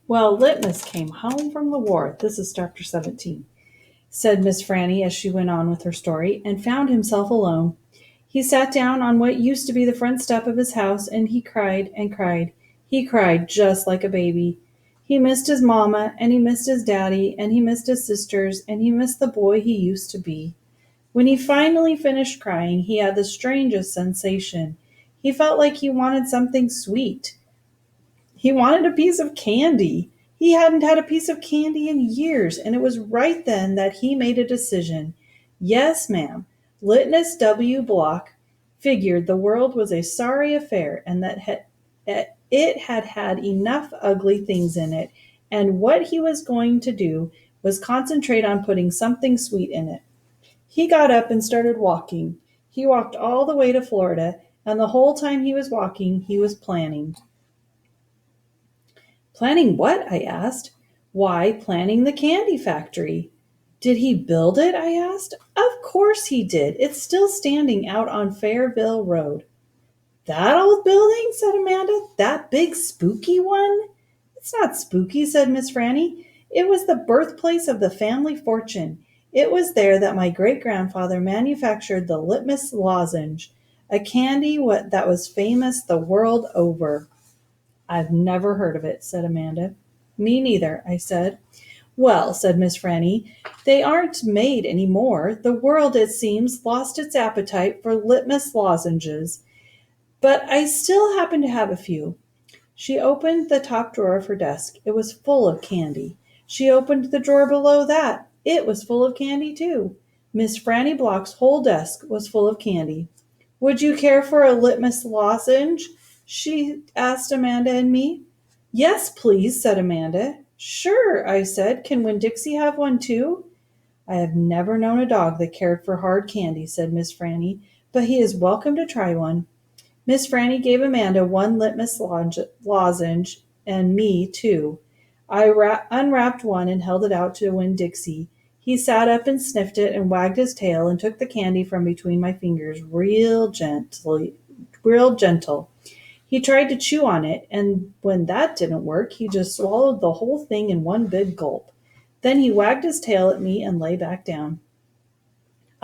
Well, Litmus came home from the war. This is chapter 17, said Miss Franny as she went on with her story, and found himself alone. He sat down on what used to be the front step of his house, and he cried and cried. He cried just like a baby. He missed his mamma, and he missed his daddy, and he missed his sisters, and he missed the boy he used to be. When he finally finished crying, he had the strangest sensation. He felt like he wanted something sweet. He wanted a piece of candy. He hadn't had a piece of candy in years, and it was right then that he made a decision. Yes, ma'am. Litmus W. Block figured the world was a sorry affair and that it had had enough ugly things in it, and what he was going to do was concentrate on putting something sweet in it. He got up and started walking. He walked all the way to Florida, and the whole time he was walking, he was planning. Planning what? I asked. Why, planning the candy factory. Did he build it? I asked. Of course he did. It's still standing out on Fairville Road. That old building? Said Amanda. That big spooky one? It's not spooky, said Miss Franny. It was the birthplace of the family fortune. It was there that my great-grandfather manufactured the litmus lozenge, a candy that was famous the world over. I've never heard of it, said Amanda. Me neither, I said. Well, said Miss Franny, they aren't made any more. The world, it seems, lost its appetite for litmus lozenges. But I still happen to have a few. She opened the top drawer of her desk. It was full of candy. She opened the drawer below that. It was full of candy, too. Miss Franny Block's whole desk was full of candy. Would you care for a litmus lozenge? She asked Amanda and me. Yes, please, said Amanda. Sure, I said. Can Winn-Dixie have one, too? I have never known a dog that cared for hard candy, said Miss Franny, but he is welcome to try one. Miss Franny gave Amanda one litmus lozenge and me two. I unwrapped one and held it out to Winn-Dixie. He sat up and sniffed it and wagged his tail and took the candy from between my fingers real gentle. He tried to chew on it, and when that didn't work, he just swallowed the whole thing in one big gulp. Then he wagged his tail at me and lay back down.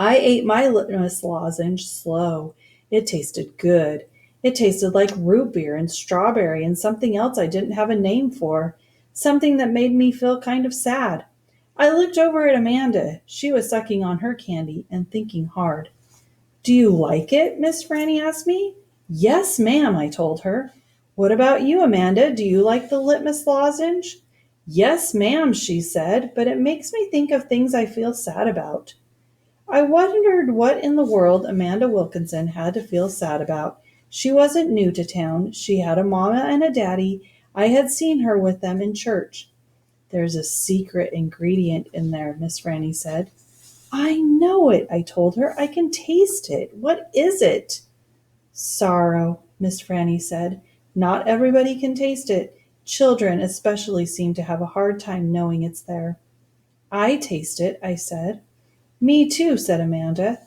I ate my litmus lozenge slow. It tasted good. It tasted like root beer and strawberry and something else I didn't have a name for, something that made me feel kind of sad. I looked over at Amanda. She was sucking on her candy and thinking hard. Do you like it? Miss Franny asked me. Yes, ma'am, I told her. What about you, Amanda? Do you like the litmus lozenge? Yes, ma'am, she said, but it makes me think of things I feel sad about. I wondered what in the world Amanda Wilkinson had to feel sad about. She wasn't new to town. She had a mama and a daddy. I had seen her with them in church. There's a secret ingredient in there, Miss Franny said. I know it, I told her. I can taste it. What is it? Sorrow, Miss Franny said. Not everybody can taste it. Children especially seem to have a hard time knowing it's there. I taste it, I said. Me too, said Amanda.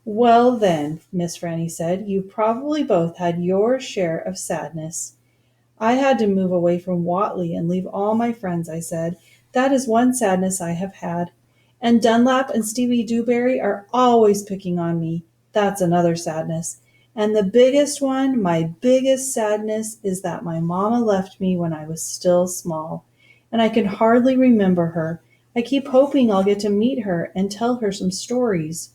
Well then, Miss Franny said, you probably both had your share of sadness. I had to move away from Watley and leave all my friends, I said. That is one sadness I have had. And Dunlap and Stevie Dewberry are always picking on me. That's another sadness. And the biggest one, my biggest sadness, is that my mama left me when I was still small. And I can hardly remember her. I keep hoping I'll get to meet her and tell her some stories.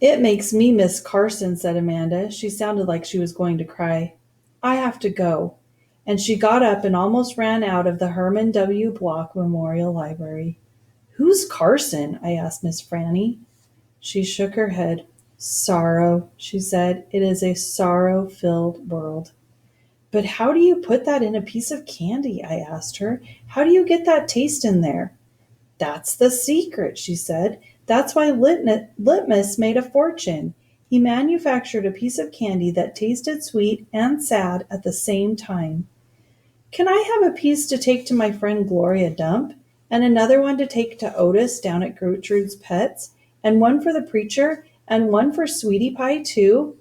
It makes me miss Carson, said Amanda. She sounded like she was going to cry. I have to go. And she got up and almost ran out of the Herman W. Block Memorial Library. Who's Carson? I asked Miss Franny. She shook her head. Sorrow, she said. It is a sorrow-filled world. But how do you put that in a piece of candy? I asked her. How do you get that taste in there? That's the secret, she said. That's why Litmus made a fortune. He manufactured a piece of candy that tasted sweet and sad at the same time. Can I have a piece to take to my friend Gloria Dump, and another one to take to Otis down at Gertrude's Pets, and one for the preacher, and one for Sweetie Pie, too?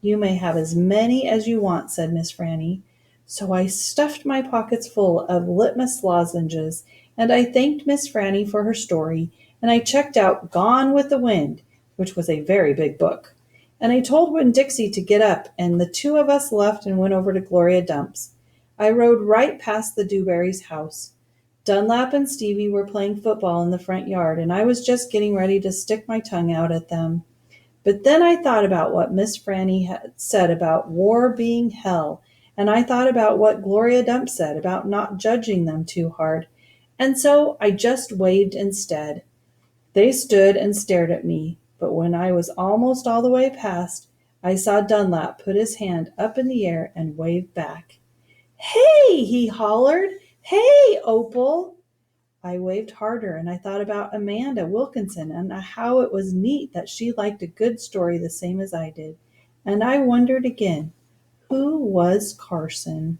You may have as many as you want, said Miss Franny. So I stuffed my pockets full of litmus lozenges, and I thanked Miss Franny for her story, and I checked out Gone with the Wind, which was a very big book. And I told Winn-Dixie to get up, and the two of us left and went over to Gloria Dump's. I rode right past the Dewberry's house. Dunlap and Stevie were playing football in the front yard, and I was just getting ready to stick my tongue out at them. But then I thought about what Miss Franny had said about war being hell, and I thought about what Gloria Dump said about not judging them too hard, and so I just waved instead. They stood and stared at me, but when I was almost all the way past, I saw Dunlap put his hand up in the air and wave back. "Hey!" he hollered. "Hey, Opal!" I waved harder, and I thought about Amanda Wilkinson and how it was neat that she liked a good story the same as I did. And I wondered again, who was Carson?